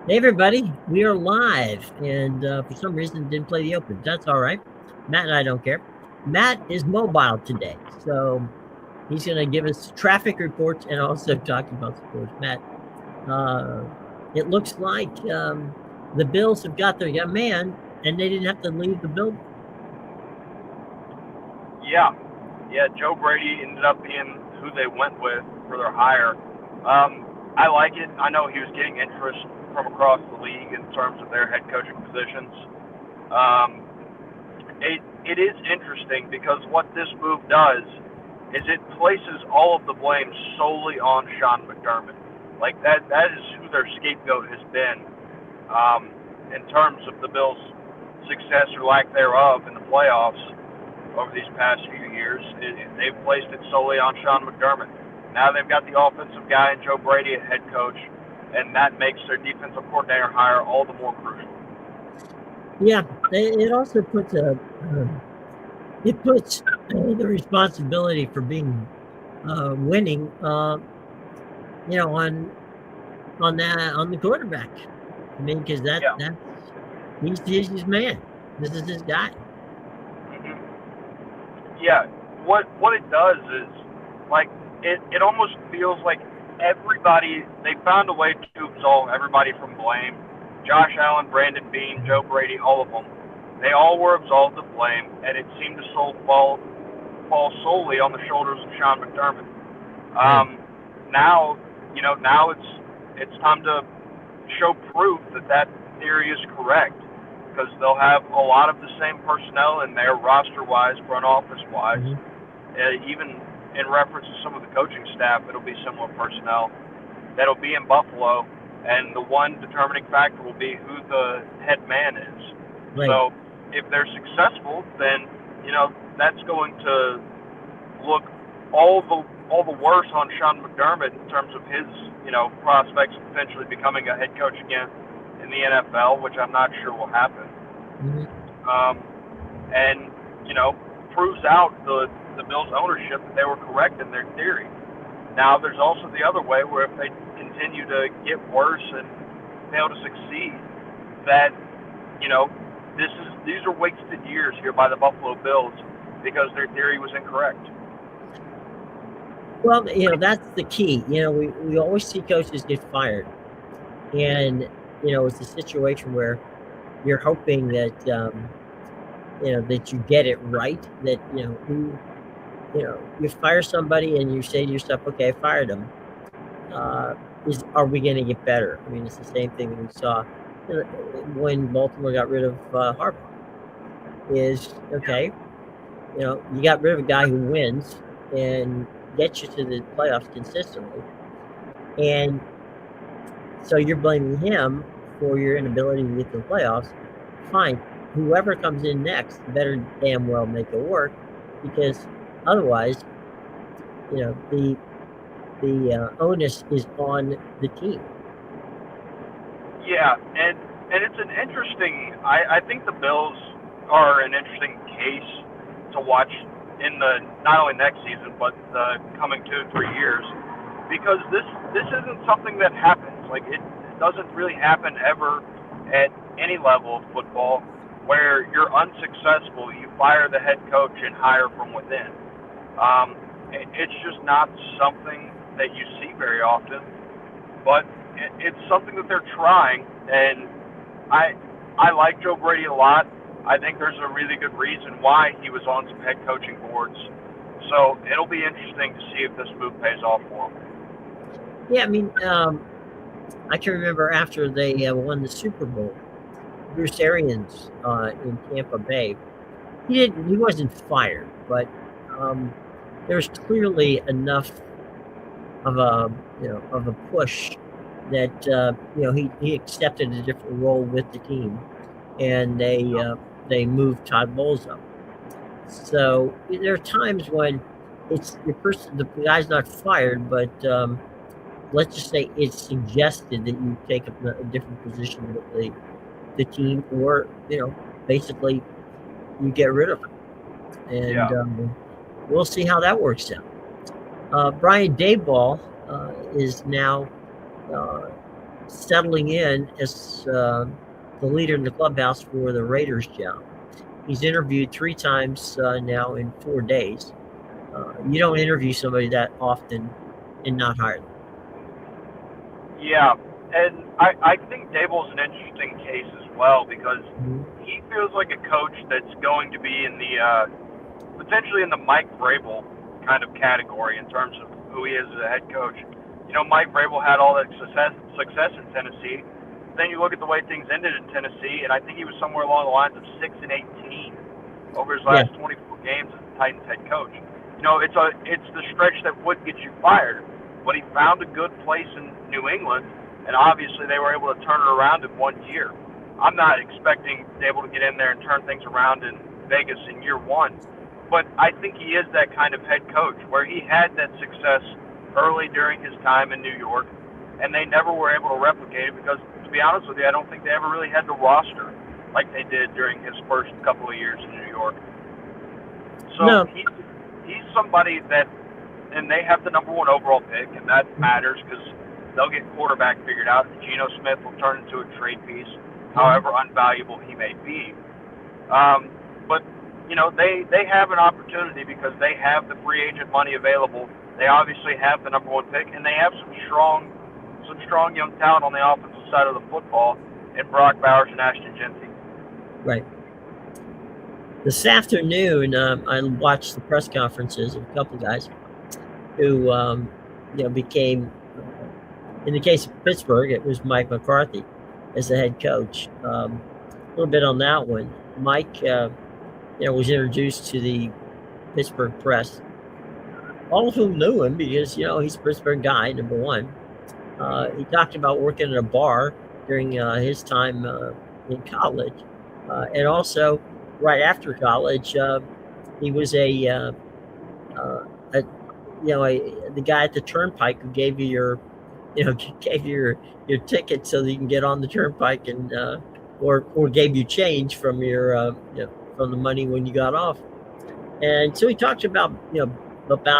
Hey everybody, we are live, and for some reason didn't play the open. That's all right. Matt and I don't care. Matt is mobile today, so he's going to give us traffic reports and also talk about sports. Matt, uh, it looks like the Bills have got their young man, and they didn't have to leave the building. Yeah, yeah. Joe Brady ended up being who they went with for their hire. I like it. I know he was getting interest from across the league in terms of their head coaching positions. Um, it is interesting because what this move does is it places all of the blame solely on Sean McDermott. Like that is who their scapegoat has been in terms of the Bills' success or lack thereof in the playoffs over these past few years. They've placed it solely on Sean McDermott. Now they've got the offensive guy and Joe Brady at head coach, and that makes their defensive coordinator hire all the more crucial. Yeah, it also puts it puts the responsibility for being winning, on the quarterback. I mean, because Yeah. he's his man. This is his guy. Yeah, what it does is like it almost feels like everybody they found a way to absolve everybody from blame. Josh Allen, Brandon Beane, Joe Brady, all of them. They all were absolved of blame, and it seemed to fall solely on the shoulders of Sean McDermott. Right. Now, now it's time to show proof that that theory is correct because they'll have a lot of the same personnel in there, roster-wise, front office-wise, Mm-hmm. even in reference to some of the coaching staff. It'll be similar personnel that'll be in Buffalo, and the one determining factor will be who the head man is. Right. So if they're successful, then that's going to look all the worse on Sean McDermott in terms of his prospects of potentially becoming a head coach again in the NFL, which I'm not sure will happen. Mm-hmm. Um, and proves out the Bills' ownership that they were correct in their theory. Now there's also the other way where if they continue to get worse and fail to succeed, that these are wasted years here by the Buffalo Bills because their theory was incorrect. Well, that's the key. We always see coaches get fired, and it's a situation where you're hoping that that you get it right. That you fire somebody and you say to yourself, "Okay, I fired him. Are we going to get better?" I mean, it's the same thing that we saw when Baltimore got rid of Harbaugh. Is okay, you got rid of a guy who wins and gets you to the playoffs consistently, and so you're blaming him for your inability to get to the playoffs. Fine, whoever comes in next better damn well make it work, because otherwise, the onus is on the team. Yeah, and it's an interesting. I think the Bills are an interesting case to watch in the not only next season but the coming 2 3 years because this isn't something that happens. Like it doesn't really happen ever at any level of football where you're unsuccessful, you fire the head coach and hire from within. It's just not something that you see very often, but it's something that they're trying, and I like Joe Brady a lot. I think there's a really good reason why he was on some head coaching boards. So it'll be interesting to see if this move pays off for him. Yeah, I mean, I can remember after they won the Super Bowl, Bruce Arians in Tampa Bay. He wasn't fired, but there was clearly enough of a push that he accepted a different role with the team, and they moved Todd Bowles up. So there are times when the guy's not fired, but let's just say it's suggested that you take a different position with the team, or basically you get rid of him, and Yeah. we'll see how that works out. Brian Daboll is now settling in as the leader in the clubhouse for the Raiders job. He's interviewed 3 times now in 4 days. You don't interview somebody that often and not hire them. Yeah, and I think Dable's an interesting case as well because Mm-hmm. he feels like a coach that's going to be in the potentially in the Mike Vrabel kind of category in terms of who he is as a head coach. You know, Mike Vrabel had all that success in Tennessee. Then you look at the way things ended in Tennessee, and I think he was somewhere along the lines of 6-18 over his Yeah, last 24 games as the Titans head coach. You know, it's the stretch that would get you fired, but he found a good place in New England, and obviously they were able to turn it around in 1 year. I'm not expecting to be able to get in there and turn things around in Vegas in year one, but I think he is that kind of head coach where he had that success early during his time in New York, and they never were able to replicate it because, to be honest with you, I don't think they ever really had the roster like they did during his first couple of years in New York. So no, he's somebody that, and they have the number one overall pick, and that matters because they'll get quarterback figured out. Geno Smith will turn into a trade piece, mm-hmm. however unvaluable he may be. But you know they have an opportunity because they have the free agent money available. They obviously have the number one pick, and they have some strong young talent on the offensive side of the football in Brock Bowers and Ashton Jeanty. Right. This afternoon, I watched the press conferences of a couple of guys who, became, in the case of Pittsburgh, it was Mike McCarthy as the head coach. A little bit on that one. Mike, was introduced to the Pittsburgh press, all of whom knew him because, he's a Pittsburgh guy, number one. He talked about working at a bar during his time in college. And also, right after college, he was the guy at the turnpike who gave you your ticket so that you can get on the turnpike and or gave you change from your from the money when you got off. And so he talked about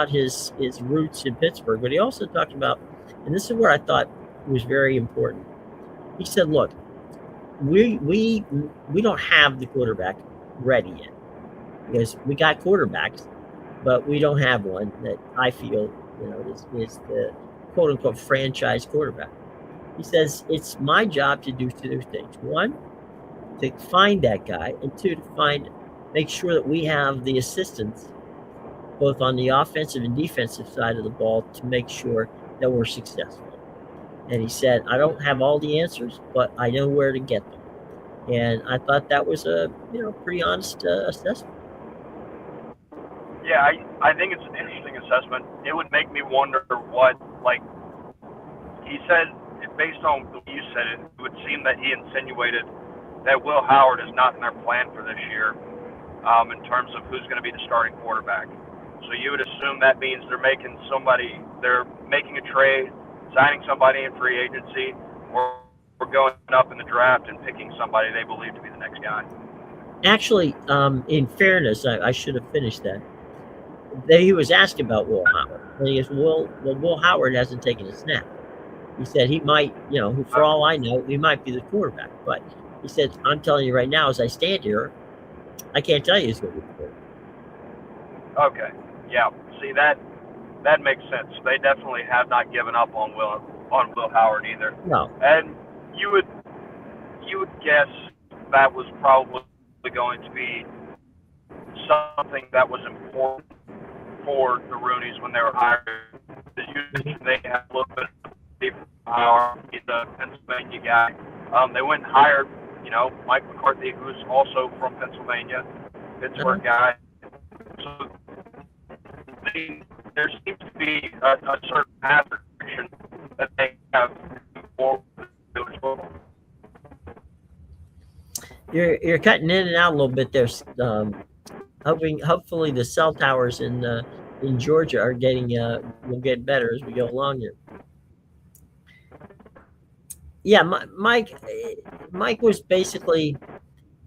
his roots in Pittsburgh, but he also talked about, and this is where I thought was very important. He said, "Look, we don't have the quarterback ready yet because we got quarterbacks, but we don't have one that I feel is the quote unquote franchise quarterback." He says it's my job to do two things: one, to find that guy, and two, to make sure that we have the assistants both on the offensive and defensive side of the ball to make sure that we're successful. And he said, I don't have all the answers, but I know where to get them. And I thought that was a pretty honest assessment. Yeah, I think it's an interesting assessment. It would make me wonder what, like, he said, based on the way you said it, it would seem that he insinuated that Will Howard is not in their plan for this year in terms of who's going to be the starting quarterback. So you would assume that means they're making a trade, signing somebody in free agency, or going up in the draft and picking somebody they believe to be the next guy. Actually, in fairness, I should have finished that. He was asked about Will Howard, and he goes, Will Howard hasn't taken a snap. He said he might, for all I know, he might be the quarterback. But he said, I'm telling you right now, as I stand here, I can't tell you who's going to be the quarterback. Okay, yeah. See, that makes sense. They definitely have not given up on Will Howard either. No. And you would guess that was probably going to be something that was important for the Rooneys when they were hired. Usually they have a little bit of power. He's a Pennsylvania guy. They went and hired, Mike McCarthy, who's also from Pennsylvania, Pittsburgh guy. So there seems to be a certain path direction that they have for village football. You're cutting in and out a little bit there. Hopefully the cell towers in Georgia are will get better as we go along here. Yeah, Mike was basically,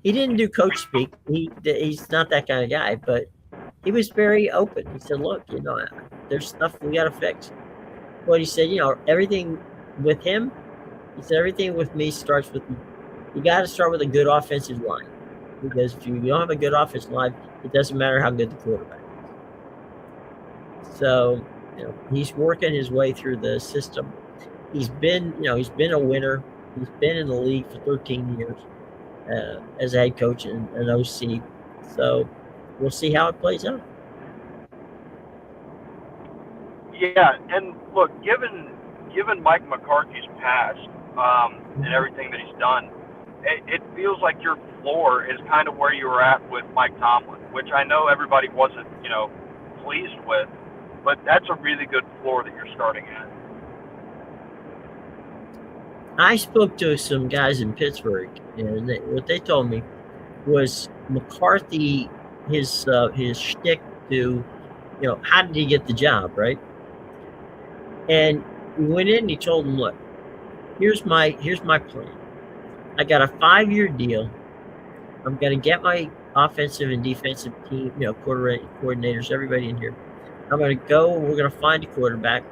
he didn't do coach speak. He's not that kind of guy, but he was very open. He said, look, there's stuff we got to fix. But he said, everything with him He said everything with me starts with you got to start with a good offensive line, because if you don't have a good offensive line, it doesn't matter how good the quarterback is. So he's working his way through the system. He's been a winner. He's been in the league for 13 years as a head coach and an OC. So we'll see how it plays out. Yeah, and look, given Mike McCarthy's past and everything that he's done, it feels like your floor is kind of where you were at with Mike Tomlin, which I know everybody wasn't pleased with, but that's a really good floor that you're starting at. I spoke to some guys in Pittsburgh, and what they told me was McCarthy, his shtick to, how did he get the job, right? And we went in and he told him, look, here's my plan. I got a 5-year deal. I'm going to get my offensive and defensive team, coordinators, everybody in here. I'm going to go. We're going to find a quarterback,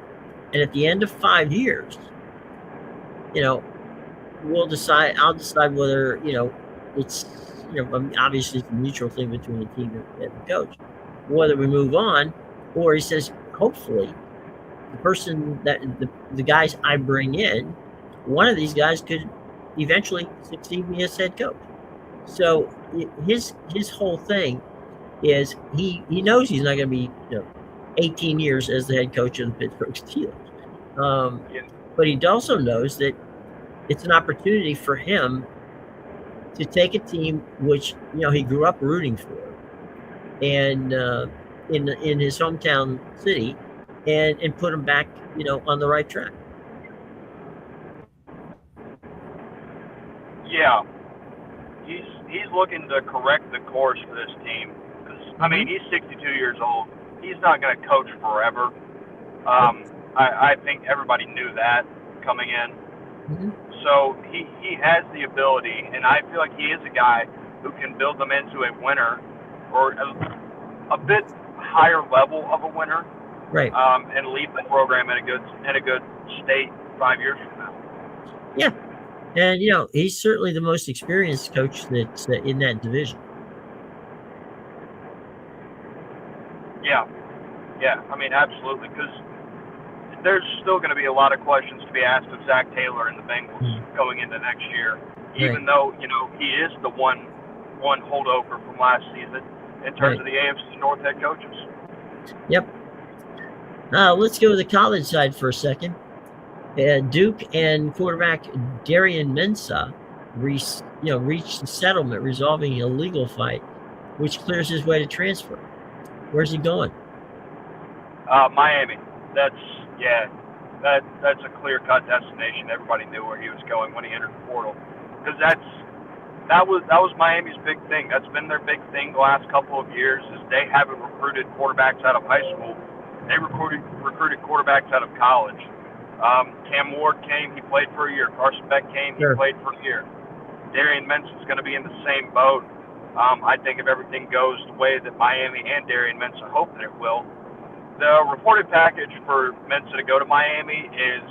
and at the end of 5 years, we'll decide. I'll decide whether it's obviously it's a mutual thing between the team and the coach, whether we move on, or he says hopefully the person that the guys I bring in, one of these guys could eventually succeed me as head coach. So his whole thing is he knows he's not going to be 18 years as the head coach of the Pittsburgh Steelers, but he also knows that it's an opportunity for him to take a team which he grew up rooting for, and in his hometown city, and put him back on the right track. Yeah, he's looking to correct the course for this team. Because I mean, he's 62 years old. He's not going to coach forever. I think everybody knew that coming in. So he has the ability, and I feel like he is a guy who can build them into a winner, or a bit higher level of a winner, right? And leave the program in a good state 5 years from now. Yeah, and he's certainly the most experienced coach that's in that division. Yeah. I mean, absolutely, because there's still going to be a lot of questions to be asked of Zach Taylor and the Bengals going into next year, even though he is the one holdover from last season in terms of the AFC North head coaches. Yep. Let's go to the college side for a second. Duke and quarterback Darian Mensah reached a settlement resolving a legal fight, which clears his way to transfer. Where's he going? Miami. That's a clear-cut destination. Everybody knew where he was going when he entered the portal, because that was Miami's big thing. That's been their big thing the last couple of years. Is they haven't recruited quarterbacks out of high school. They recruited quarterbacks out of college. Cam Ward came, he played for a year. Carson Beck came, he played for a year. Darian Mensah is going to be in the same boat. I think if everything goes the way that Miami and Darian Mensah hope that it will, the reported package for Mensah to go to Miami is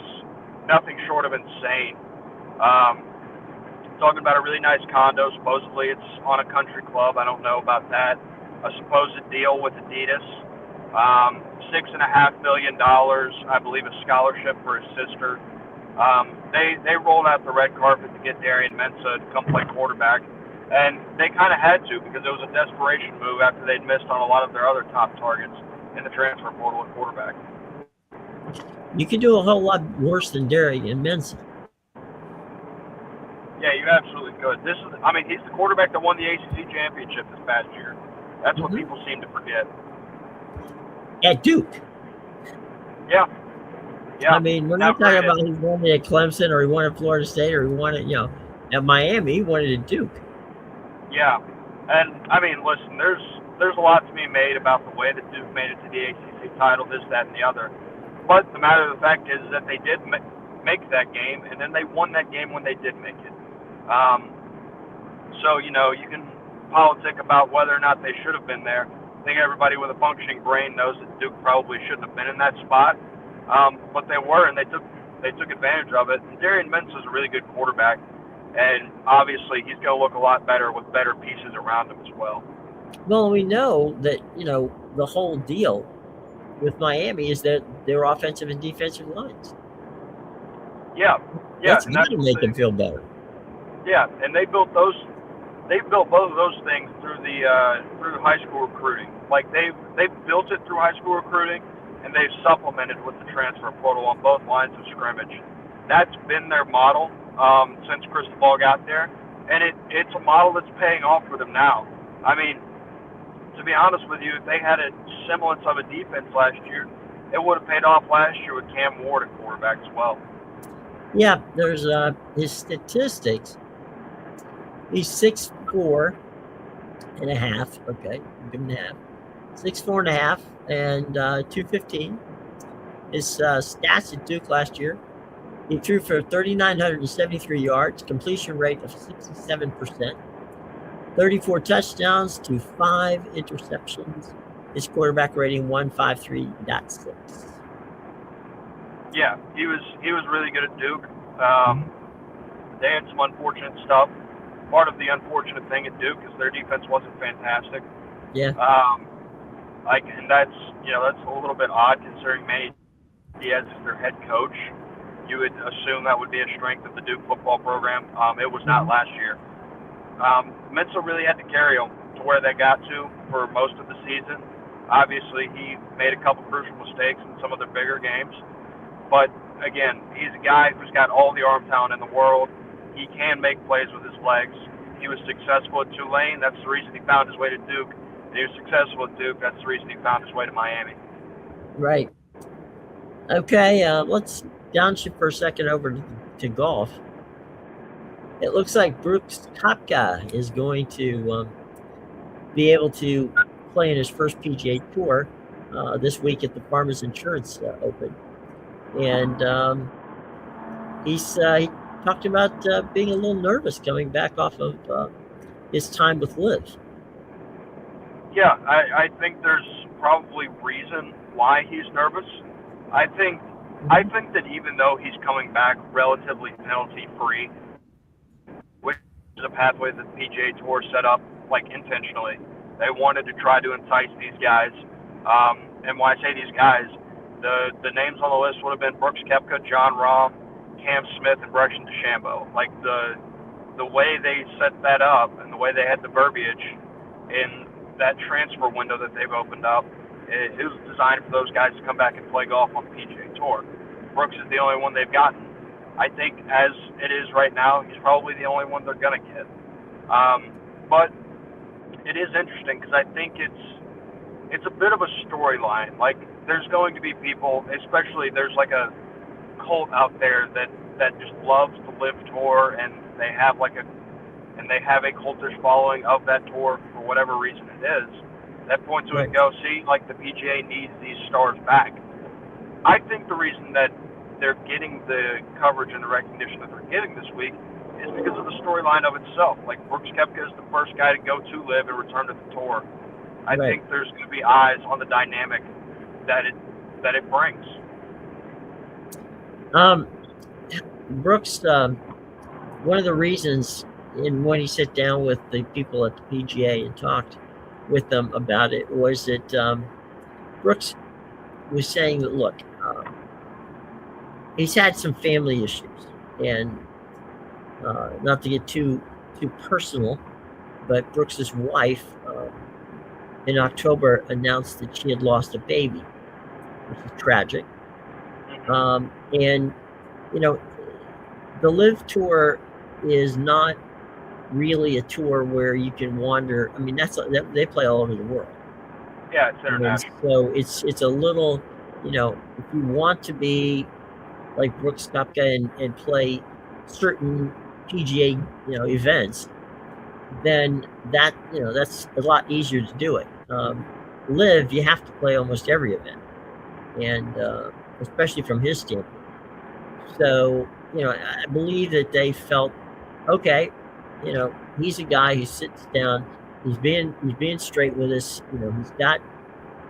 nothing short of insane. Talking about a really nice condo. Supposedly it's on a country club. I don't know about that. A supposed deal with Adidas. $6.5 million, I believe, a scholarship for his sister. They rolled out the red carpet to get Darian Mensah to come play quarterback, and they kind of had to, because it was a desperation move after they'd missed on a lot of their other top targets in the transfer portal at quarterback. You could do a whole lot worse than Darian Mensah. Yeah, you absolutely could. He's the quarterback that won the ACC championship this past year. That's what people seem to forget. At Duke. Yeah. I mean, we're not talking about he won it at Clemson, or he won at Florida State, or he won it, at Miami. He won it at Duke. Yeah, and I mean, listen, there's a lot to be made about the way that Duke made it to the ACC title, this, that, and the other. But the matter of the fact is that they did make that game, and then they won that game when they did make it. So you can politic about whether or not they should have been there. I think everybody with a functioning brain knows that Duke probably shouldn't have been in that spot, but they were, and they they took advantage of it. And Darian Mensah's a really good quarterback, and obviously he's going to look a lot better with better pieces around him as well. Well, we know that, the whole deal with Miami is that their offensive and defensive lines. Yeah, That's and got that's to make them feel better. Yeah, and they built those. They've built both of those things through through high school recruiting. Like they've built it through high school recruiting, and they've supplemented with the transfer portal on both lines of scrimmage. That's been their model since Cristobal got there, and it's a model that's paying off for them now. I mean, to be honest with you, if they had a semblance of a defense last year, it would have paid off last year with Cam Ward at quarterback as well. Yeah, there's his statistics. He's 6'4" and a half. Okay, give him a half. 6'4" and a half and 215. His stats at Duke last year: he threw for 3,973 yards, completion rate of 67%, 34 touchdowns to 5 interceptions. His quarterback rating 153.6. Yeah, he was really good at Duke. They had some unfortunate stuff. Part of the unfortunate thing at Duke is their defense wasn't fantastic. Yeah. And that's a little bit odd considering Manny Diaz is their head coach. You would assume that would be a strength of the Duke football program. It was not last year. Mensah really had to carry them to where they got to for most of the season. Obviously, he made a couple crucial mistakes in some of the bigger games. But, again, he's a guy who's got all the arm talent in the world. He can make plays with his legs. He was successful at Tulane. That's the reason he found his way to Duke. And he was successful at Duke. That's the reason he found his way to Miami. Right. Okay, let's downshift for a second over to golf. It looks like Brooks Koepka is going to be able to play in his first PGA Tour this week at the Farmers Insurance Open. And he talked about being a little nervous coming back off of his time with Liv. Yeah, I think there's probably reason why he's nervous. I think that even though he's coming back relatively penalty-free, which is a pathway that the PGA Tour set up intentionally, they wanted to try to entice these guys. And when I say these guys, the names on the list would have been Brooks Koepka, John Rahm, Cam Smith, and Bryson DeChambeau. The way they set that up and the way they had the verbiage in that transfer window that they've opened up, it was designed for those guys to come back and play golf on the PGA Tour. Brooks is the only one they've gotten. I think as it is right now, he's probably the only one they're going to get. But it is interesting because I think it's a bit of a storyline. There's going to be people, especially there's a cult out there that just loves the Live Tour, and they have a cultish following of that tour for whatever reason it is. That point to it go, see, the PGA needs these stars back. I think the reason that they're getting the coverage and the recognition that they're getting this week is because of the storyline of itself. Brooks Koepka is the first guy to go to Live and return to the tour. I think there's going to be eyes on the dynamic that it brings. Brooks, one of the reasons when he sat down with the people at the PGA and talked with them about it was that Brooks was saying that, look, he's had some family issues, and not to get too personal, but Brooks's wife in October announced that she had lost a baby, which is tragic. And the Live Tour is not really a tour where you can wander. I mean, they play all over the world. Yeah, it's international. So it's a little, if you want to be like Brooks Koepka and play certain PGA events, then that's a lot easier to do it. Live, you have to play almost every event, and especially from his standpoint. So I believe that they felt, okay, he's a guy who sits down. He's being straight with us. He's got,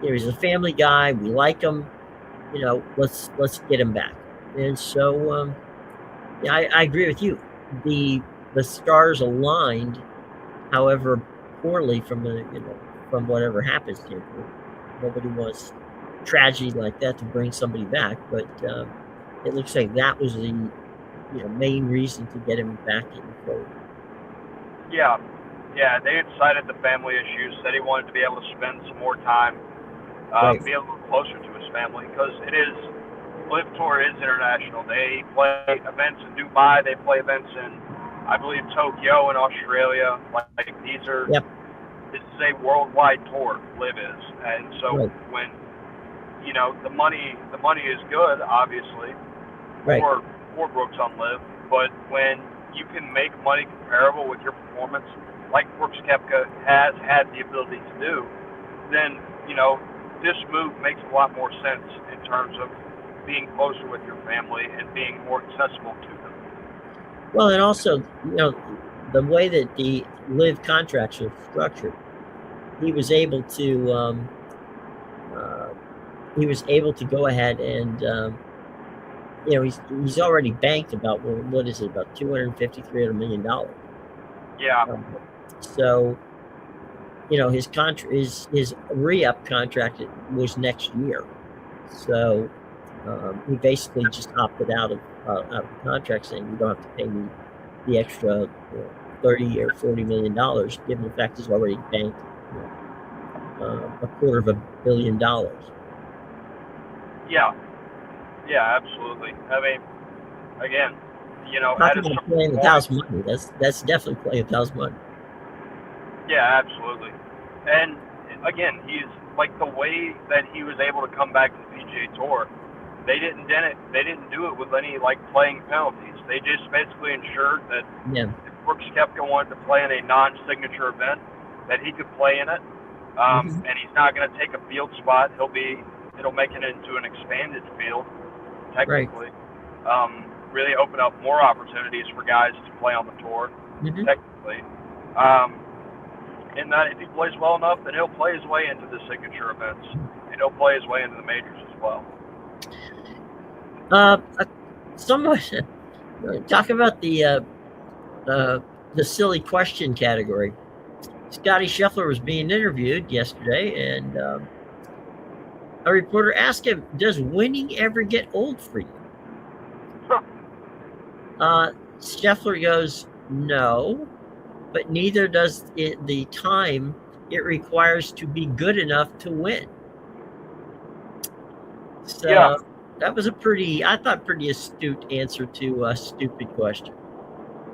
he's a family guy. We like him. Let's get him back. And so, yeah, I agree with you. The stars aligned, however poorly from from whatever happened standpoint. Nobody wants tragedy like that to bring somebody back, but it looks like that was the main reason to get him back in the fold. Yeah, yeah. They had cited the family issues. Said he wanted to be able to spend some more time, Right. be a little closer to his family because it is Live Tour is international. They play events in Dubai. They play events in, I believe, Tokyo in Australia. Like these are, Yep. this is a worldwide tour. Live is, and so Right. when the money is good, obviously, Right. for Brooks on Live, but when you can make money comparable with your performance, like Brooks Koepka has had the ability to do, then this move makes a lot more sense in terms of being closer with your family and being more accessible to them. Well, and also, the way that the live contracts are structured, he was able to uh, go ahead and he's already banked about, well, what is it, about 250, $300 million. Yeah, So his contract, his re-up contract was next year. So he basically just opted out of the contract, saying you don't have to pay me the extra 30 or $40 million, given the fact he's already banked $250 million. yeah, yeah, absolutely. I mean, again, at Talking a about certain playing with point, house money, that's definitely playing with house money. yeah, absolutely. And again, he's like the way that he was able to come back to the PGA Tour. They didn't do it with any like playing penalties. They just basically ensured that Yeah. if Brooks Koepka wanted to play in a non-signature event, that he could play in it. Hmm. And he's not going to take a field spot. It'll make it into an expanded field, Right. technically. Really open up more opportunities for guys to play on the tour, Hmm. technically. In that if he plays well enough, then he'll play his way into the signature events, and he'll play his way into the majors as well. Uh, somewhat. Talk about the silly question category. Scotty Scheffler was being interviewed yesterday, and a reporter asked him, "Does winning ever get old for you?" Scheffler goes, "No, but neither does the time it requires to be good enough to win." Yeah, So that was I thought, pretty astute answer to a stupid question.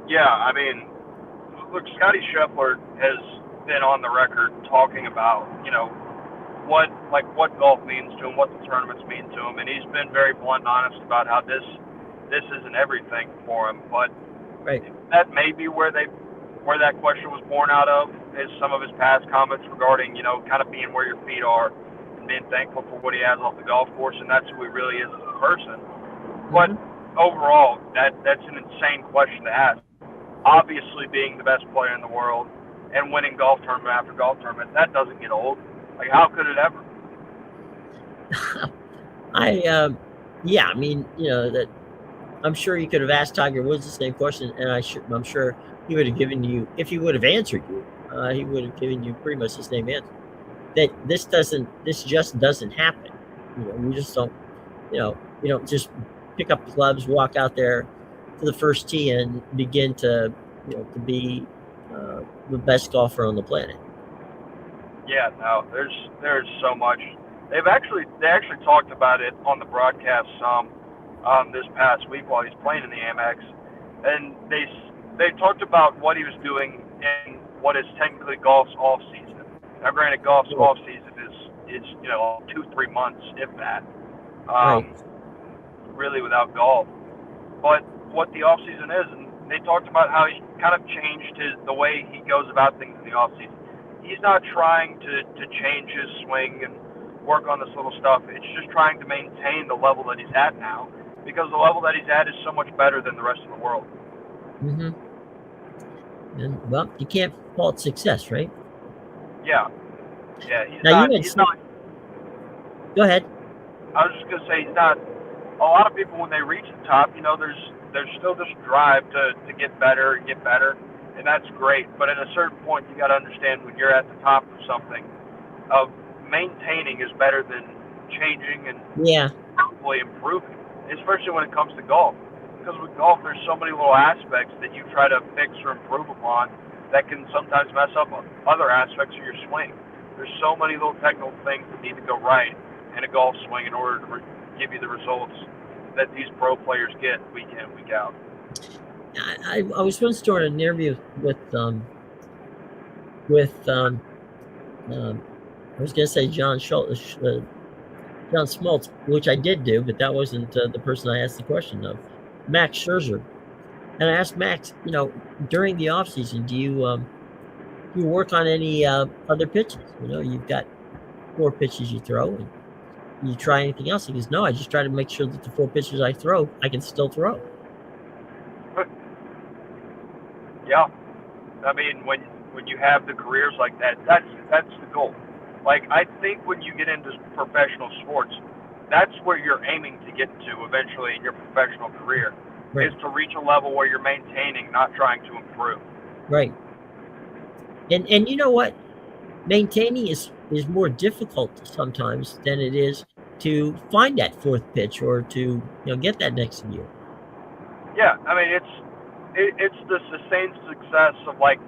yeah. I mean, look, Scotty Scheffler has been on the record talking about what golf means to him, what the tournaments mean to him, and he's been very blunt and honest about how this isn't everything for him. But Right. that may be where that question was born out of, is some of his past comments regarding kind of being where your feet are and being thankful for what he has off the golf course, and that's who he really is as a person. But Hmm. overall, that's an insane question to ask. Obviously, being the best player in the world and winning golf tournament after golf tournament, that doesn't get old. Like, how could it ever? Yeah, I mean, that I'm sure you could have asked Tiger Woods the same question, and I'm sure he would have given you, if he would have answered you, he would have given you pretty much the same answer. That this just doesn't happen. You just don't, you don't just pick up the clubs, walk out there to the first tee, and begin to be the best golfer on the planet. Yeah, no, there's so much. They actually talked about it on the broadcast some this past week while he's playing in the Amex, and they talked about what he was doing in what is technically golf's off season. Now, granted, golf's Right. off season is 2-3 months, if that, Right. um, really without golf. But what the off season is, and they talked about how he kind of changed the way he goes about things in the off season. He's not trying to change his swing and work on this little stuff. It's just trying to maintain the level that he's at now, because the level that he's at is so much better than the rest of the world. Hmm. And, well, you can't fault success, right? Yeah, yeah. He's Now you not. had He's said, not. go ahead. I was just gonna say he's not. a lot of people when they reach the top, there's still this drive to get better and get better, and that's great. But at a certain point, you got to understand when you're at the top of something, of maintaining is better than changing and Yeah. hopefully improving, especially when it comes to golf. Because with golf, there's so many little aspects that you try to fix or improve upon that can sometimes mess up other aspects of your swing. There's so many little technical things that need to go right in a golf swing in order to give you the results that these pro players get week in, week out. I was once doing an interview with I was going to say John Schultz, John Smoltz, which I did do, but that wasn't the person I asked the question of, Max Scherzer. And I asked Max, during the off season, do you work on any other pitches? You've got 4 pitches you throw, and you try anything else? He goes, no, I just try to make sure that the 4 pitches I throw, I can still throw. Yeah, I mean when you have the careers like that, that's the goal. Like I think when you get into professional sports, that's where you're aiming to get to eventually in your professional career, Right. is to reach a level where you're maintaining, not trying to improve. Right. And you know what? Maintaining is more difficult sometimes than it is to find that 4th pitch or to get that next year. Yeah, I mean it's the sustained success of like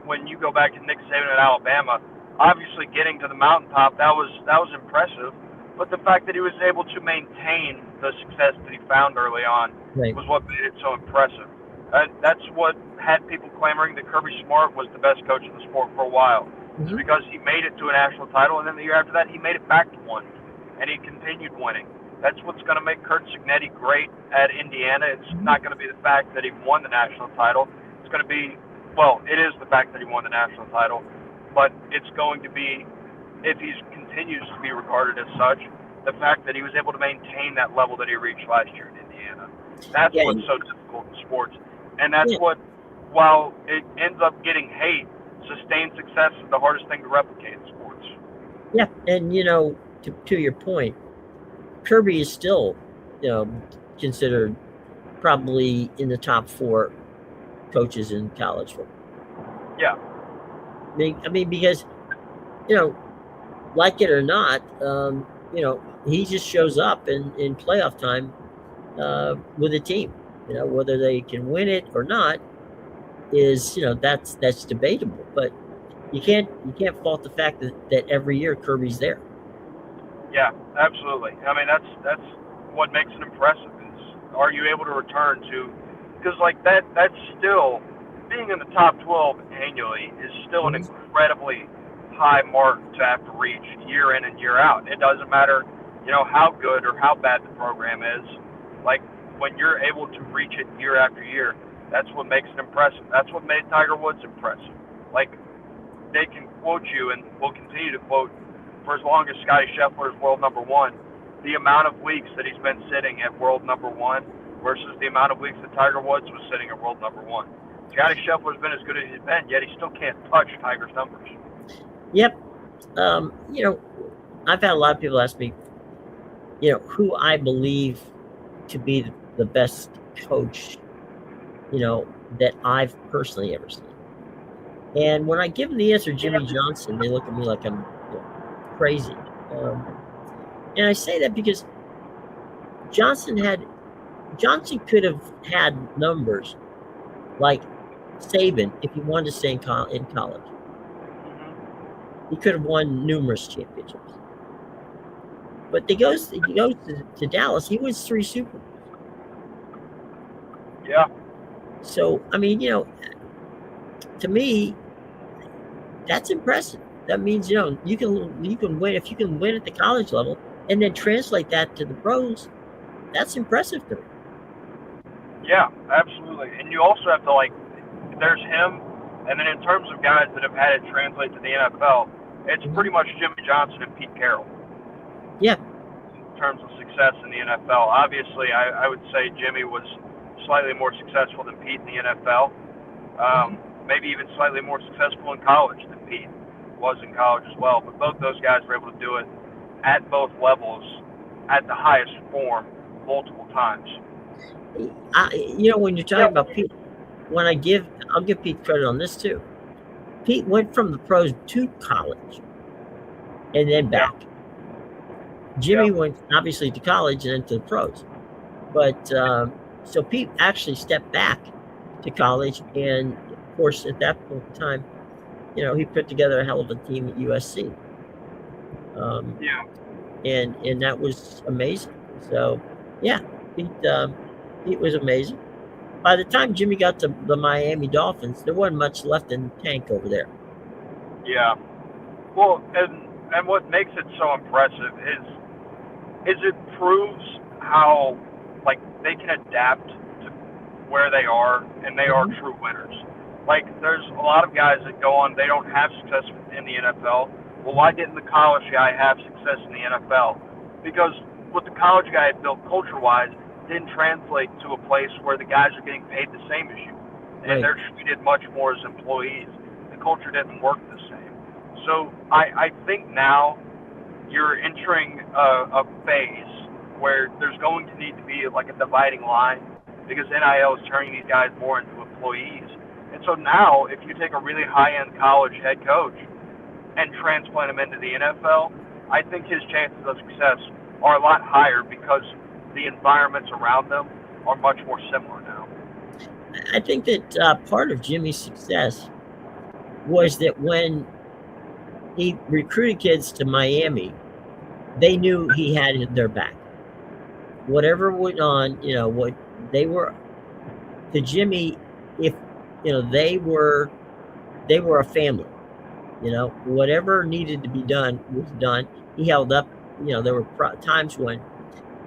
when you go back to Nick Saban at Alabama. Obviously, getting to the mountaintop that was impressive, but the fact that he was able to maintain the success that he found early on Right. was what made it so impressive. That's what had people clamoring that Kirby Smart was the best coach in the sport for a while. It's because he made it to a national title, and then the year after that, he made it back to one, and he continued winning. That's what's going to make Curt Cignetti great at Indiana. It's not going to be the fact that he won the national title. It's going to be, well, it is the fact that he won the national title, but it's going to be, if he continues to be regarded as such, the fact that he was able to maintain that level that he reached last year in Indiana. That's what's so difficult in sports. And that's what, while it ends up getting hate, sustained success is the hardest thing to replicate in sports. Yeah, and to your point, Kirby is still, considered probably in the top 4 coaches in college football. Yeah. I mean, because, like it or not, he just shows up in playoff time with a team. Whether they can win it or not is, that's debatable. But you can't fault the fact that every year Kirby's there. Yeah, absolutely. I mean, that's what makes it impressive is, are you able to return to, because like that's still, being in the top 12 annually is still an incredibly high mark to have to reach year in and year out. It doesn't matter, how good or how bad the program is. Like when you're able to reach it year after year, that's what makes it impressive. That's what made Tiger Woods impressive. Like they can quote you and will continue to quote for as long as Scottie Scheffler is world number 1, the amount of weeks that he's been sitting at world number 1 versus the amount of weeks that Tiger Woods was sitting at world number 1. Scottie Scheffler's been as good as he's been, yet he still can't touch Tiger's numbers. Yep. I've had a lot of people ask me, who I believe to be the best coach, that I've personally ever seen. And when I give them the answer, Jimmy Johnson, they look at me like I'm crazy. And I say that because Johnson could have had numbers like Saban if he wanted to stay in college. He could have won numerous championships. But he goes to Dallas. He wins 3 Super Bowls. Yeah. So, I mean, to me, that's impressive. That means, you can win. If you can win at the college level and then translate that to the pros, that's impressive to me. Yeah, absolutely. And you also have to, there's him, and then in terms of guys that have had it translate to the NFL, it's pretty much Jimmy Johnson and Pete Carroll. Yeah. In terms of success in the NFL. Obviously, I would say Jimmy was slightly more successful than Pete in the NFL. Maybe even slightly more successful in college than Pete was in college as well. But both those guys were able to do it at both levels, at the highest form, multiple times. When you're talking about Pete, I'll give Pete credit on this too. Pete went from the pros to college and then back. Jimmy went obviously to college and then to the pros. But so Pete actually stepped back to college, and of course, at that point in time, he put together a hell of a team at USC. And that was amazing. So, yeah, Pete was amazing. By the time Jimmy got to the Miami Dolphins, there wasn't much left in the tank over there. Yeah. Well, and what makes it so impressive is it proves how they can adapt to where they are, and they are true winners. There's a lot of guys that go on, they don't have success in the NFL. Well, why didn't the college guy have success in the NFL? Because what the college guy had built culture-wise didn't translate to a place where the guys are getting paid the same as you, and they're treated much more as employees. The culture didn't work the same. So I think now you're entering a phase where there's going to need to be a dividing line, because NIL is turning these guys more into employees. And so now, if you take a really high-end college head coach and transplant him into the NFL, I think his chances of success are a lot higher, because the environments around them are much more similar now. I think that part of Jimmy's success was that when he recruited kids to Miami, they knew he had their back. Whatever went on, what they were to Jimmy, if they were a family. Whatever needed to be done was done. He held up. There were times when,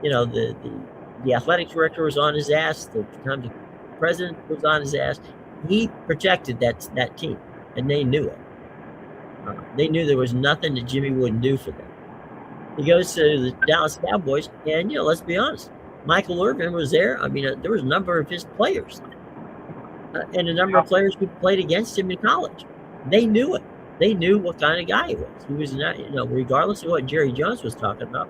the athletic director was on his ass. The times the president was on his ass. He protected that team, and they knew it. They knew there was nothing that Jimmy wouldn't do for them. He goes to the Dallas Cowboys, and let's be honest, Michael Irvin was there. I mean, there was a number of his players, and a number of players who played against him in college. They knew it. They knew what kind of guy he was. He was not, regardless of what Jerry Jones was talking about,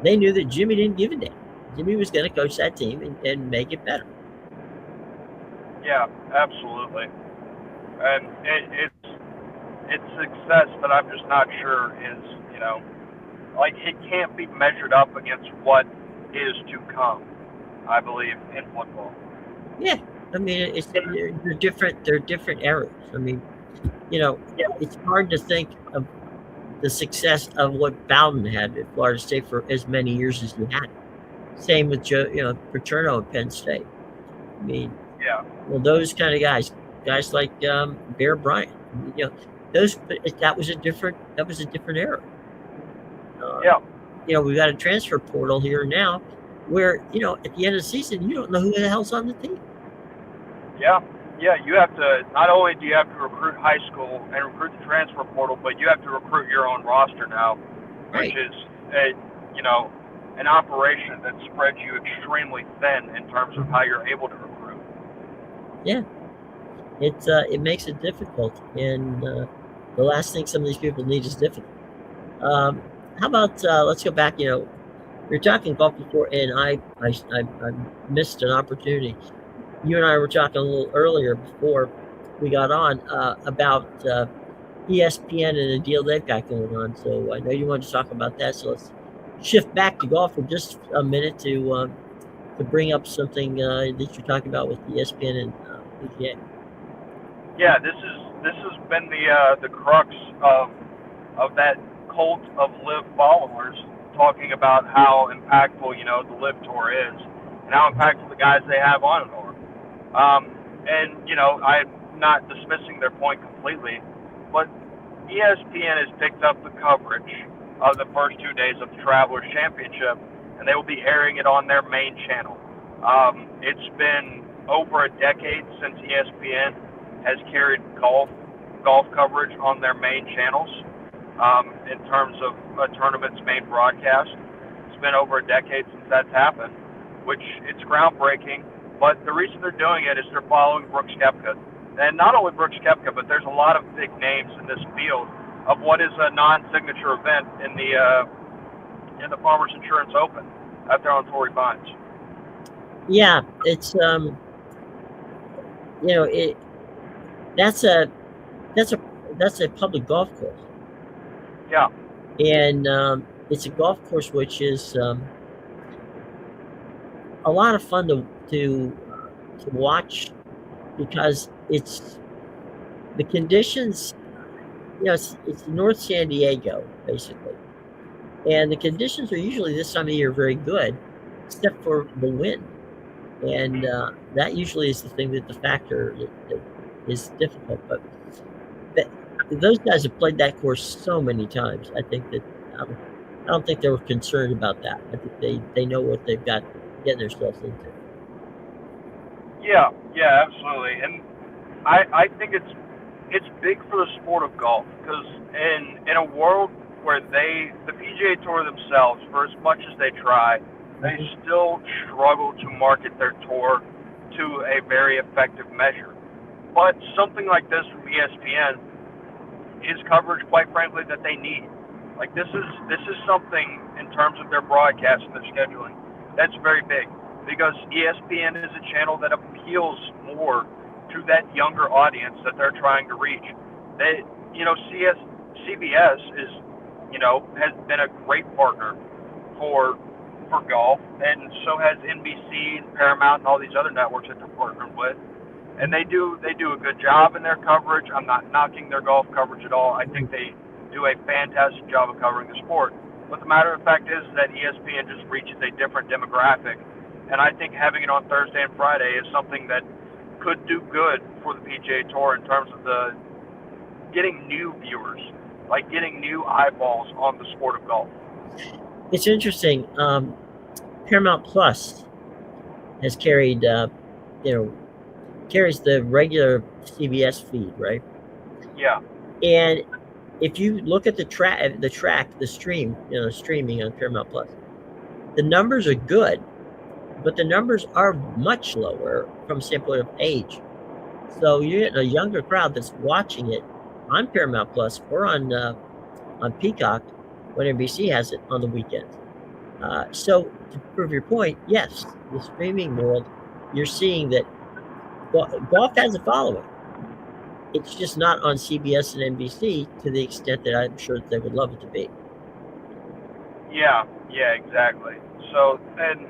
they knew that Jimmy didn't give a damn. Jimmy was going to coach that team and make it better. Yeah, absolutely. And it's success that I'm just not sure is, it can't be measured up against what is to come, I believe, in football. Yeah. I mean, they're different. They're different eras. I mean, it's hard to think of the success of what Bowden had at Florida State for as many years as he had. Same with Joe, Paterno at Penn State. I mean, those kind of guys like Bear Bryant. That was a different era. We got a transfer portal here now, where at the end of the season you don't know who the hell's on the team. Yeah, you have to, not only do you have to recruit high school and recruit the transfer portal, but you have to recruit your own roster now, which is an operation that spreads you extremely thin in terms of how you're able to recruit. Yeah, it makes it difficult, and the last thing some of these people need is difficult. How about let's go back? We were talking golf before, and I missed an opportunity. You and I were talking a little earlier before we got on about ESPN and the deal they've got going on. So I know you wanted to talk about that. So let's shift back to golf for just a minute to bring up something that you're talking about with ESPN and PGA. Yeah, this has been the crux of that cult of LIV followers, talking about how impactful the LIV Tour is, and how impactful the guys they have on the tour. I'm not dismissing their point completely, but ESPN has picked up the coverage of the first 2 days of the Travelers Championship, and they will be airing it on their main channel. It's been over a decade since ESPN has carried golf coverage on their main channels in terms of a tournament's main broadcast. It's been over a decade since that's happened, which it's groundbreaking. But the reason they're doing it is they're following Brooks Koepka. And not only Brooks Koepka, but there's a lot of big names in this field of what is a non-signature event in the Farmers Insurance Open. out there on Torrey Pines. Yeah, it's you know, that's a that's a that's a public golf course, Yeah, and it's a golf course which is a lot of fun to watch because it's the conditions. It's North San Diego basically, and the conditions are usually this time of year very good, except for the wind, and that usually is the thing that the factor that is difficult. But that, those guys have played that course so many times. I think that I don't think they were concerned about that. I think they know what they've got getting themselves into. yeah, yeah, absolutely. And I think it's big for the sport of golf because in a world where the PGA Tour themselves, for as much as they try, they Hmm. still struggle to market their tour to a very effective measure. But something like this from ESPN is coverage, quite frankly, that they need. Like this is something in terms of their broadcast and their scheduling that's very big because ESPN is a channel that appeals more to that younger audience that they're trying to reach. They, CBS is, has been a great partner for golf, and so has NBC and Paramount and all these other networks that they're partnered with, and they do a good job in their coverage. I'm not knocking their golf coverage at all. I think they do a fantastic job of covering the sport. But the matter of fact is that ESPN just reaches a different demographic, and I think having it on Thursday and Friday is something that could do good for the PGA Tour in terms of the getting new viewers, like getting new eyeballs on the sport of golf. It's interesting. Paramount Plus has you know, carries the regular CBS feed, right? Yeah, And if you look at the stream, streaming on Paramount Plus, the numbers are good, but the numbers are much lower from a standpoint of age. So you're getting a younger crowd that's watching it on Paramount Plus or on Peacock when NBC has it on the weekends. So to prove your point, yes, the streaming world, you're seeing that golf has a following. It's just not on CBS and NBC to the extent that I'm sure that they would love it to be. yeah, yeah, exactly. So, and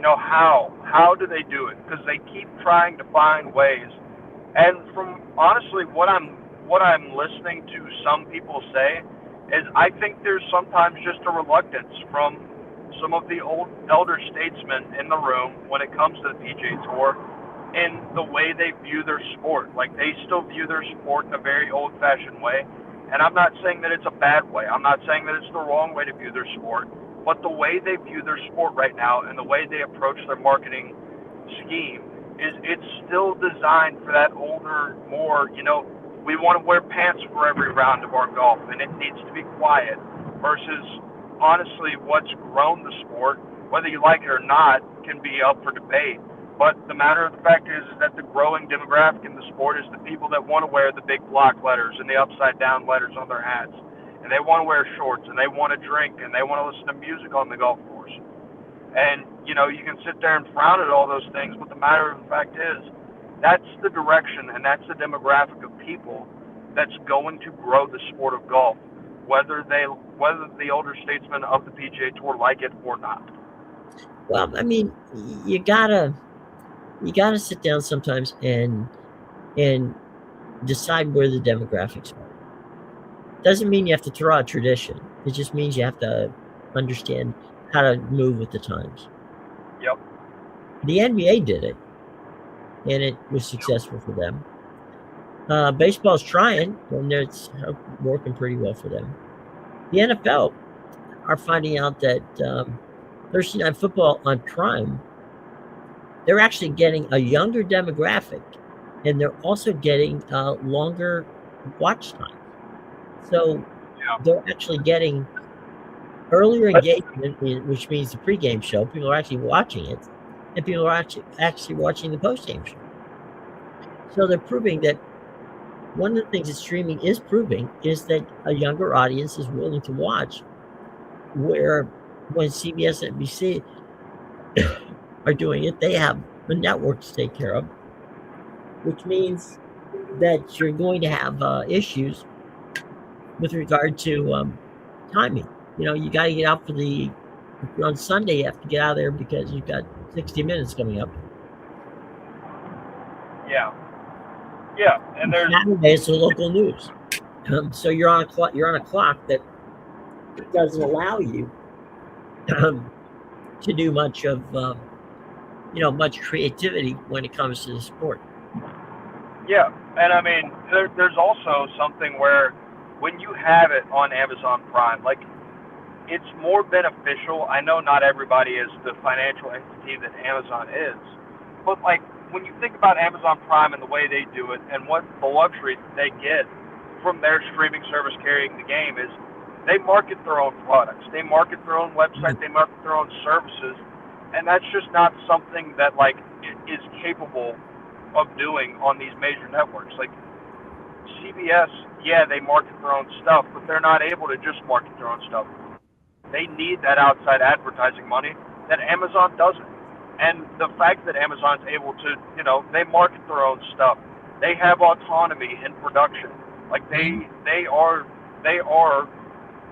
how do they do it? Because they keep trying to find ways. And from honestly, what I'm listening to some people say is I think there's sometimes just a reluctance from some of the old elder statesmen in the room when it comes to the PGA Tour in the way they view their sport. Like they still view their sport in a very old-fashioned way. And I'm not saying that it's a bad way. I'm not saying that it's the wrong way to view their sport. But the way they view their sport right now and the way they approach their marketing scheme is it's still designed for that older, more, we want to wear pants for every round of our golf and it needs to be quiet versus honestly what's grown the sport, whether you like it or not, can be up for debate. But the matter of the fact is that the growing demographic in the sport is the people that want to wear the big block letters and the upside down letters on their hats. And they want to wear shorts and they want to drink and they want to listen to music on the golf course. And, you can sit there and frown at all those things, but the matter of the fact is that's the direction and that's the demographic of people that's going to grow the sport of golf, whether the older statesmen of the PGA Tour like it or not. Well, I mean, you gotta sit down sometimes and decide where the demographics are. Doesn't mean you have to throw out tradition. It just means you have to understand how to move with the times. Yep. The NBA did it, and it was successful for them. Baseball's trying, and it's working pretty well for them. The NFL are finding out that Thursday Night Football on Prime, they're actually getting a younger demographic, and they're also getting longer watch times. So Yeah. they're actually getting earlier engagement, which means the pregame show. People are actually watching it, and people are actually watching the postgame show. So they're proving that one of the things that streaming is proving is that a younger audience is willing to watch. Where when CBS and NBC are doing it, they have the network to take care of, which means that you're going to have issues with regard to timing. You got to get out if you're on Sunday, you have to get out of there because you've got 60 minutes coming up. Yeah. Yeah, and there's Saturday, it's the local news. So you're on a clock that doesn't allow you to do much of much creativity when it comes to the sport. yeah, and I mean there's also something where when you have it on Amazon Prime, like it's more beneficial. I know not everybody is the financial entity that Amazon is, but like when you think about Amazon Prime and the way they do it and what the luxury they get from their streaming service carrying the game is they market their own products, they market their own website, they market their own services, and that's just not something that like is capable of doing on these major networks. Like CBS, yeah, they market their own stuff, but they're not able to just market their own stuff. They need that outside advertising money that Amazon doesn't. And the fact that Amazon's able to, they market their own stuff. They have autonomy in production. Like they are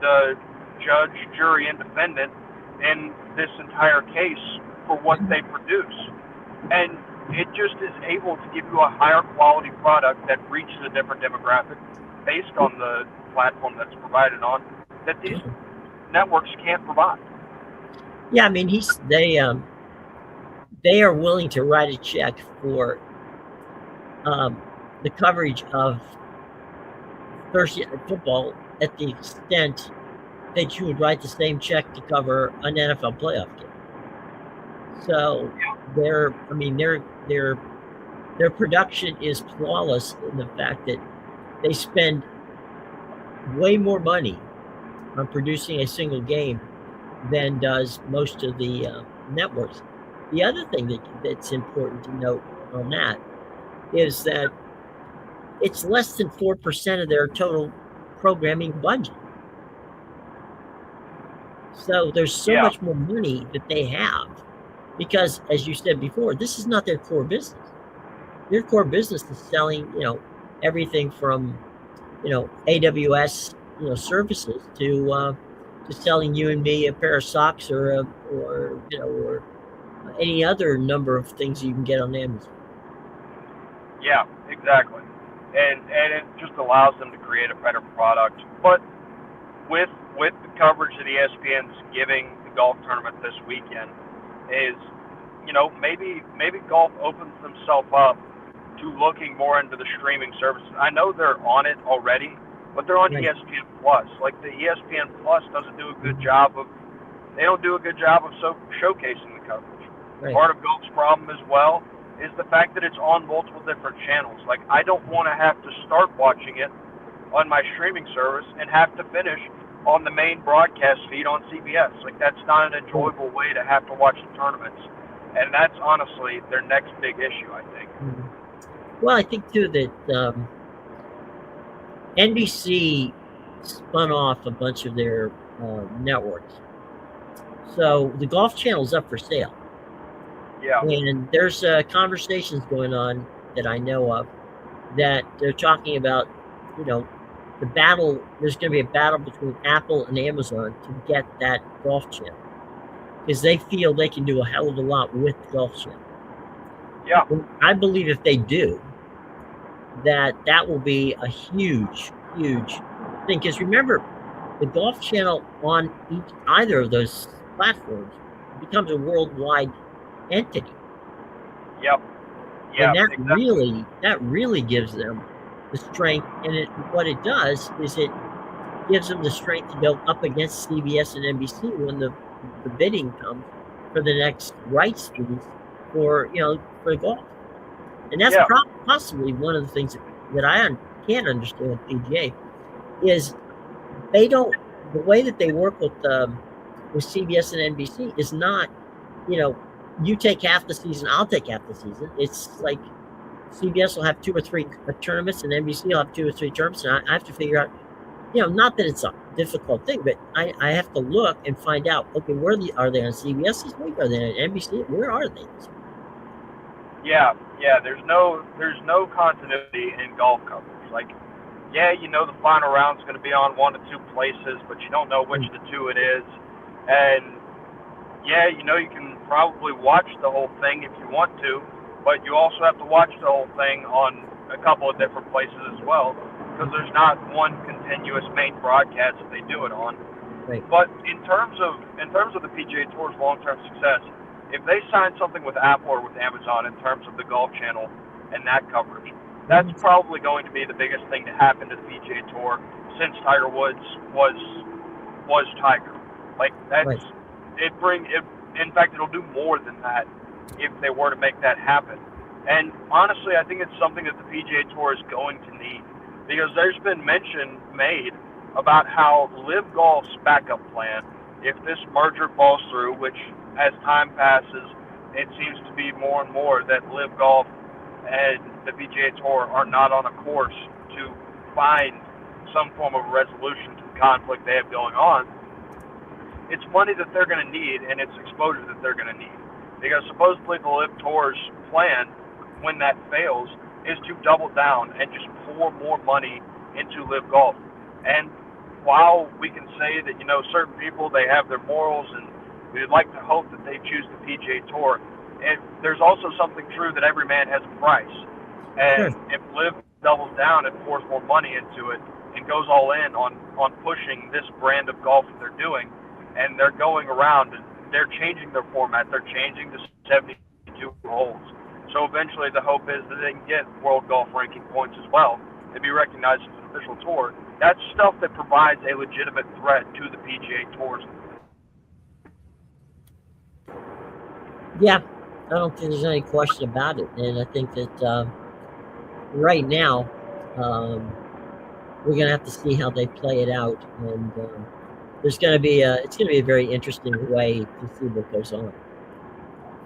the judge, jury, and defendant in this entire case for what they produce. And it just is able to give you a higher quality product that reaches a different demographic based on the platform that's provided on that these networks can't provide. Yeah, I mean they are willing to write a check for the coverage of Thursday Night Football at the extent that you would write the same check to cover an NFL playoff game. So their production is flawless in the fact that they spend way more money on producing a single game than does most of the networks. The other thing that's important to note on that is that it's less than 4% of their total programming budget. So there's so much more money that they have because, as you said before, this is not their core business. Their core business is selling, everything from, AWS, services to selling you and me a pair of socks or any other number of things you can get on Amazon. Yeah, exactly. And it just allows them to create a better product. But with the coverage that ESPN's giving the golf tournament this weekend is, maybe golf opens themselves up to looking more into the streaming services. I know they're on it already, but they're on ESPN Plus. Like the ESPN Plus doesn't do a good job of showcasing the coverage. Right. Part of golf's problem as well is the fact that it's on multiple different channels. Like I don't want to have to start watching it on my streaming service and have to finish on the main broadcast feed on CBS. Like that's not an enjoyable way to have to watch the tournaments. And that's honestly their next big issue, I think. Well, I think too that NBC spun off a bunch of their networks. So the Golf Channel's up for sale. Yeah. And there's conversations going on that I know of that they're talking about, the battle. There's going to be a battle between Apple and Amazon to get that Golf Channel because they feel they can do a hell of a lot with the Golf Channel. Yeah. And I believe if they do, that will be a huge, huge thing. Because remember, the Golf Channel on either of those platforms becomes a worldwide entity. Yep. Yeah. And that really gives them the strength. And what it does is it gives them the strength to go up against CBS and NBC when the bidding comes for the next rights fees for golf. And that's possibly one of the things that I can't understand with PGA is the way that they work with CBS and NBC is not, you take half the season, I'll take half the season. It's like CBS will have 2 or 3 tournaments and NBC will have 2 or 3 tournaments. And I have to figure out, not that it's a difficult thing. But I have to look and find out. Okay, are they on CBS this week? Are they on NBC? Where are they this week? Yeah. There's no continuity in golf coverage. Like, yeah, the final round's going to be on one of two places, but you don't know which of the two it is. And yeah, you can probably watch the whole thing if you want to, but you also have to watch the whole thing on a couple of different places as well, because there's not one continuous main broadcast that they do it on. Right. But in terms of the PGA Tour's long-term success, if they sign something with Apple or with Amazon in terms of the Golf Channel and that coverage, that's probably going to be the biggest thing to happen to the PGA Tour since Tiger Woods was Tiger. Like, that's Right. in fact, it'll do more than that if they were to make that happen. And honestly, I think it's something that the PGA Tour is going to need, because there's been mention made about how Live Golf's backup plan, if this merger falls through, which as time passes, it seems to be more and more that Live Golf and the PGA Tour are not on a course to find some form of resolution to the conflict they have going on. It's money that they're going to need, and it's exposure that they're going to need. Because supposedly the Live Tour's plan, when that fails, is to double down and just pour more money into Live Golf. And while we can say that, certain people, they have their morals, and we'd like to hope that they choose the PGA Tour, and there's also something true that every man has a price. And Sure. if Live doubles down and pours more money into it and goes all in on pushing this brand of golf that they're doing, and they're going around and they're changing their format, they're changing to 72 holes. So eventually the hope is that they can get world golf ranking points as well and be recognized as an official tour. That's stuff that provides a legitimate threat to the PGA Tours. Yeah, I don't think there's any question about it. And I think that right now, we're going to have to see how they play it out. And it's going to be a very interesting way to see what goes on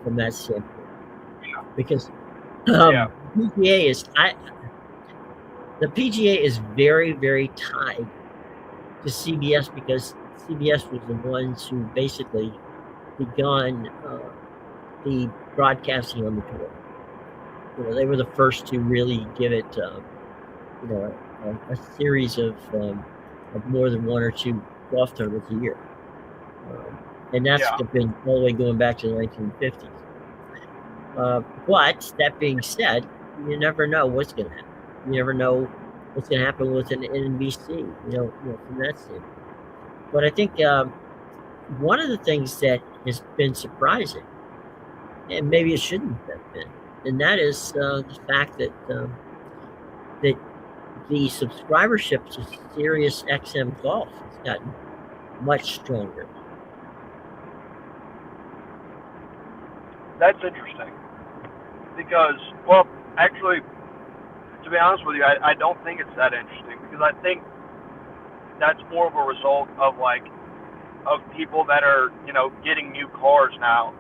from that standpoint. Yeah. Because Yeah. the PGA is very, very tied to CBS, because CBS was the ones who basically begun the broadcasting on the tour. They were the first to really give it, a series of more than one or two golf tournaments a year, and that's Yeah. been all the way going back to the 1950s. But that being said, you never know what's going to happen. You never know what's going to happen with an NBC, from that standpoint. But I think one of the things that has been surprising, and maybe it shouldn't have been, and that is the fact that that the subscribership to Sirius XM Golf has gotten much stronger. That's interesting. Because, well, actually, to be honest with you, I don't think it's that interesting, because I think that's more of a result of people that are, getting new cars now,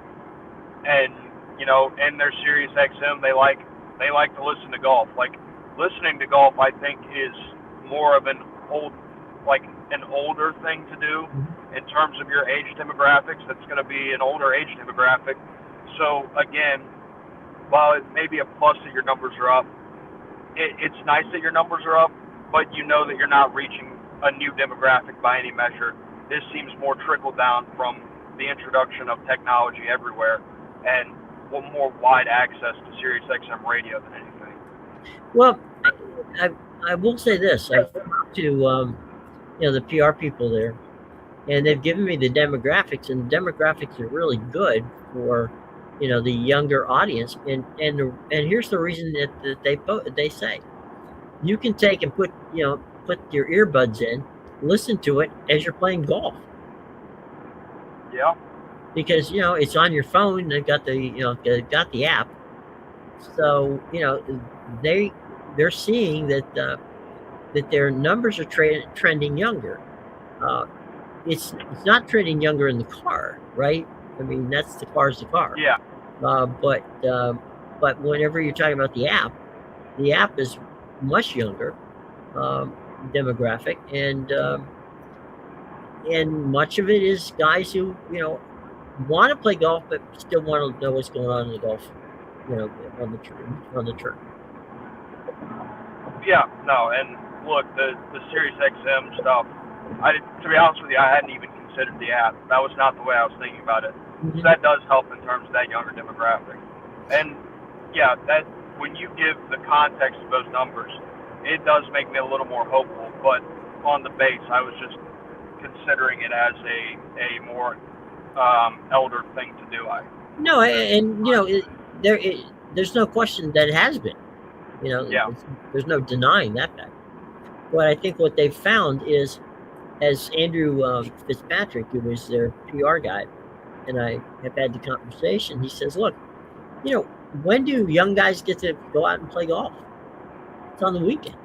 and, in their Sirius XM, they like to listen to golf. Like, listening to golf, I think, is more of an older thing to do in terms of your age demographics. That's going to be an older age demographic. So again, while it may be a plus that your numbers are up, it's nice that your numbers are up, but you know that you're not reaching a new demographic by any measure. This seems more trickle down from the introduction of technology everywhere and more wide access to Sirius XM radio than anything. Well, I will say this: I've talked to the PR people there, and they've given me the demographics, and the demographics are really good for the younger audience. And here's the reason that they say you can take and put your earbuds in, listen to it as you're playing golf. Yeah. Because it's on your phone. They've got the app, so they're seeing that their numbers are trending younger. It's not trending younger in the car, right? I mean, the car's the car. Yeah. But whenever you're talking about the app is much younger demographic, and and much of it is guys who want to play golf, but still want to know what's going on in the golf, on the turf. Yeah, no, and look, the Sirius XM stuff. To be honest with you, I hadn't even considered the app. That was not the way I was thinking about it. So Mm-hmm. that does help in terms of that younger demographic. And yeah, that when you give the context of those numbers, it does make me a little more hopeful. But on the base, I was just considering it as a more elder thing to do. No, and there's no question that it has been. Yeah, There's no denying that fact. But I think what they've found is, as Andrew Fitzpatrick, who was their PR guy, and I have had the conversation, he says, look, when do young guys get to go out and play golf? It's on the weekends.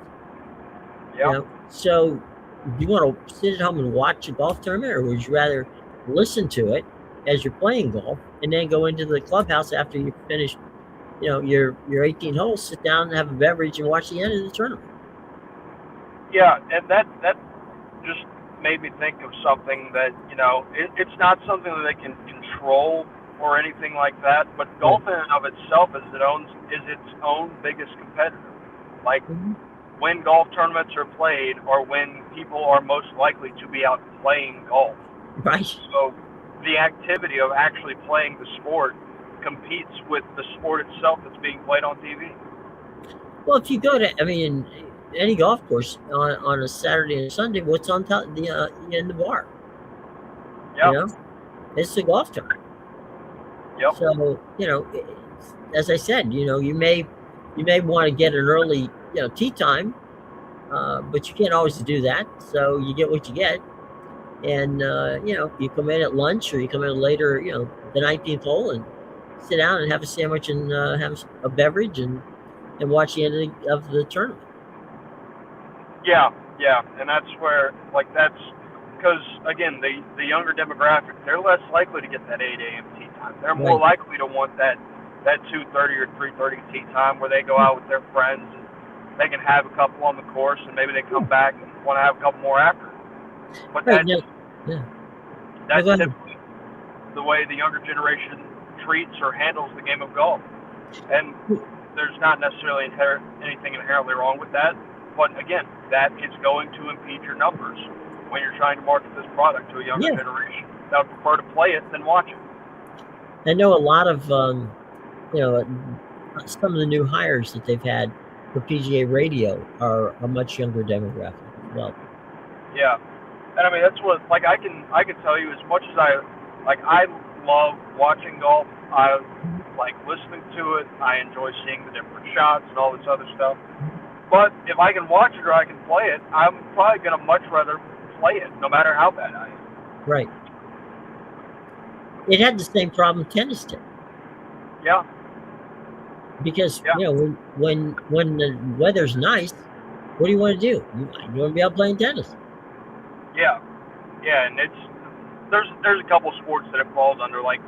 yeah, So do you want to sit at home and watch a golf tournament, or would you rather listen to it as you're playing golf and then go into the clubhouse after you finish, your 18 holes, sit down and have a beverage and watch the end of the tournament? yeah, and that just made me think of something that it's not something that they can control or anything like that. But Right. golf in and of itself is its own biggest competitor. Like Mhm. when golf tournaments are played, or when people are most likely to be out playing golf. Right. So the activity of actually playing the sport competes with the sport itself that's being played on TV. Well, if you go to, any golf course on a Saturday and Sunday, what's on top in the bar? You Yep, know, it's the golf tournament. yep, So as I said, you may want to get an early tee time, but you can't always do that. So you get what you get, and you come in at lunch or you come in later, the 19th hole, and sit down and have a sandwich and have a beverage and watch the end of the tournament. yeah, yeah, and that's where that's because again the younger demographic, they're less likely to get that 8 a.m. tee time. They're more Right. likely to want that 2:30 or 3:30 tee time where they go out with their friends and they can have a couple on the course and maybe they come back and want to have a couple more after. But Right. that's No. Yeah. No, that's go ahead. typically the way the younger generation treats or handles the game of golf. And there's not necessarily anything inherently wrong with that. But again, that is going to impede your numbers when you're trying to market this product to a younger Yeah. generation that would prefer to play it than watch it. I know a lot of you know some of the new hires that they've had for PGA Radio are a much younger demographic as well. Yeah, and I mean that's what I can tell you as much as I love watching golf. I like listening to it. I enjoy seeing the different shots and all this other stuff. But if I can watch it or I can play it, I'm probably gonna much rather play it, no matter how bad I am. Right. It had the same problem tennis did, Yeah, because yeah, when the weather's nice, what do you want to do? You want to be out playing tennis. yeah, yeah. And there's a couple sports that it falls under. Like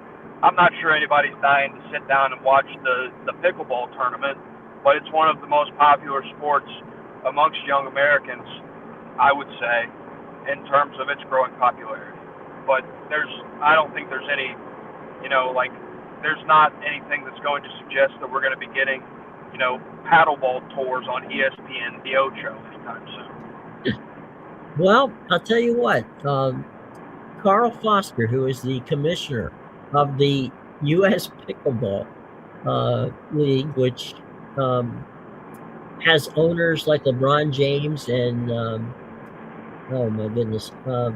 I'm not sure anybody's dying to sit down and watch the pickleball tournament, but it's one of the most popular sports amongst young Americans, I would say, in terms of its growing popularity. But I don't think there's any, like, there's not anything that's going to suggest that we're going to be getting, paddleball tours on ESPN, the Ocho, anytime soon. Well, I'll tell you what. Carl Foster, who is the commissioner of the U.S. Pickleball League, which has owners like LeBron James and oh my goodness,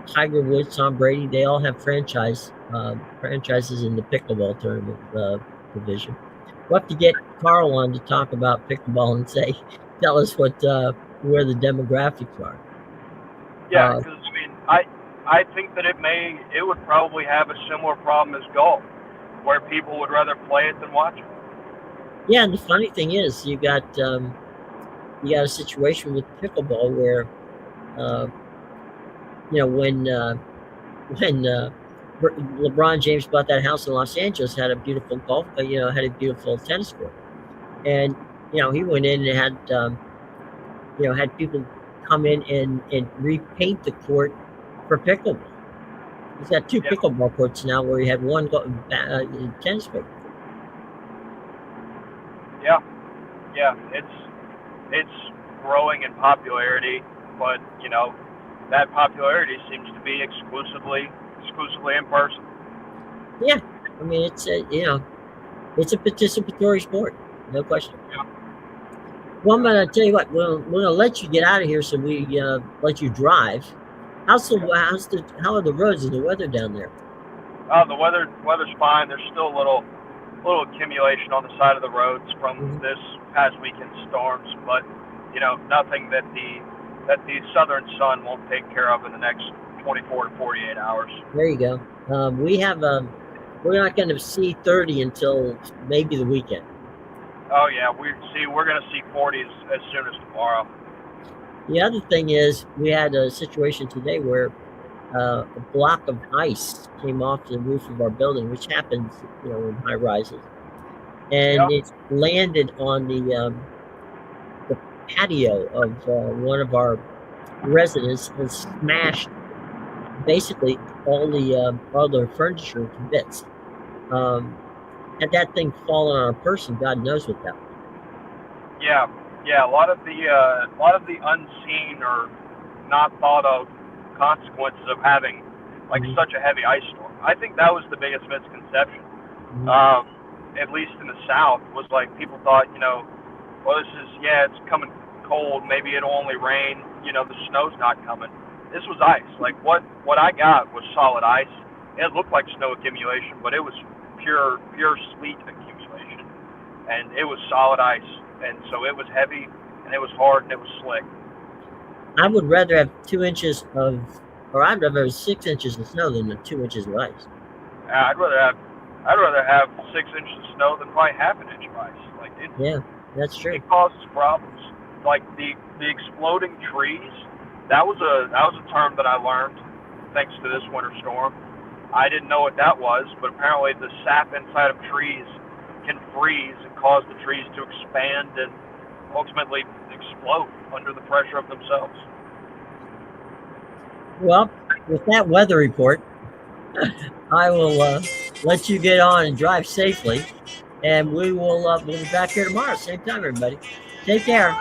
Tiger Woods, Tom Brady. They all have franchises in the pickleball tournament division. We'll have to get Carl on to talk about pickleball and tell us where the demographics are. Yeah, because I mean, I think that it would probably have a similar problem as golf, where people would rather play it than watch it. Yeah, and the funny thing is, you got a situation with pickleball where when LeBron James bought that house in Los Angeles, had a beautiful had a beautiful tennis court, and he went in and had people come in and repaint the court for pickleball. He's got two Yeah, pickleball courts now, where he had one tennis court. yeah, yeah. It's growing in popularity, but that popularity seems to be exclusively in person. Yeah, I mean it's it's a participatory sport, no question. Yeah, Well, I'm yeah, gonna tell you what. We're gonna let you get out of here, so we let you drive. yeah. How are the roads and the weather down there? The weather's fine. There's still a little accumulation on the side of the roads from Hmm. this past weekend's storms, but nothing that the southern sun won't take care of in the next 24 to 48 hours. There you go. We're not going to see 30 until maybe the weekend. Oh yeah, we're gonna see 40s as soon as tomorrow. The other thing is, we had a situation today where a block of ice came off the roof of our building, which happens, in high rises, and Yeah, it landed on the patio of one of our residents and smashed basically all the furniture to bits. Um, had that thing fallen on a person, God knows what that would yeah, yeah. A lot of the unseen or not thought of consequences of having like do. such a heavy ice storm. I think that was the biggest misconception. Hmm. At least in the South, was like people thought, well, it's coming cold. Maybe it'll only rain. The snow's not coming. This was ice. Like what I got was solid ice. It looked like snow accumulation, but it was pure sleet accumulation, and it was solid ice. And so it was heavy, and it was hard, and it was slick. I would rather have 2 inches or I'd rather have 6 inches of snow than the 2 inches of ice. I'd rather have I'd rather have 6 inches of snow than probably half an inch of ice. Like Yeah, that's true. it causes problems. Like the exploding trees. That was a term that I learned thanks to this winter storm. I didn't know what that was, but apparently the sap inside of trees can freeze and cause the trees to expand and ultimately explode under the pressure of themselves. Well, with that weather report, I will let you get on and drive safely, and we'll be back here tomorrow, same time, everybody. Take care.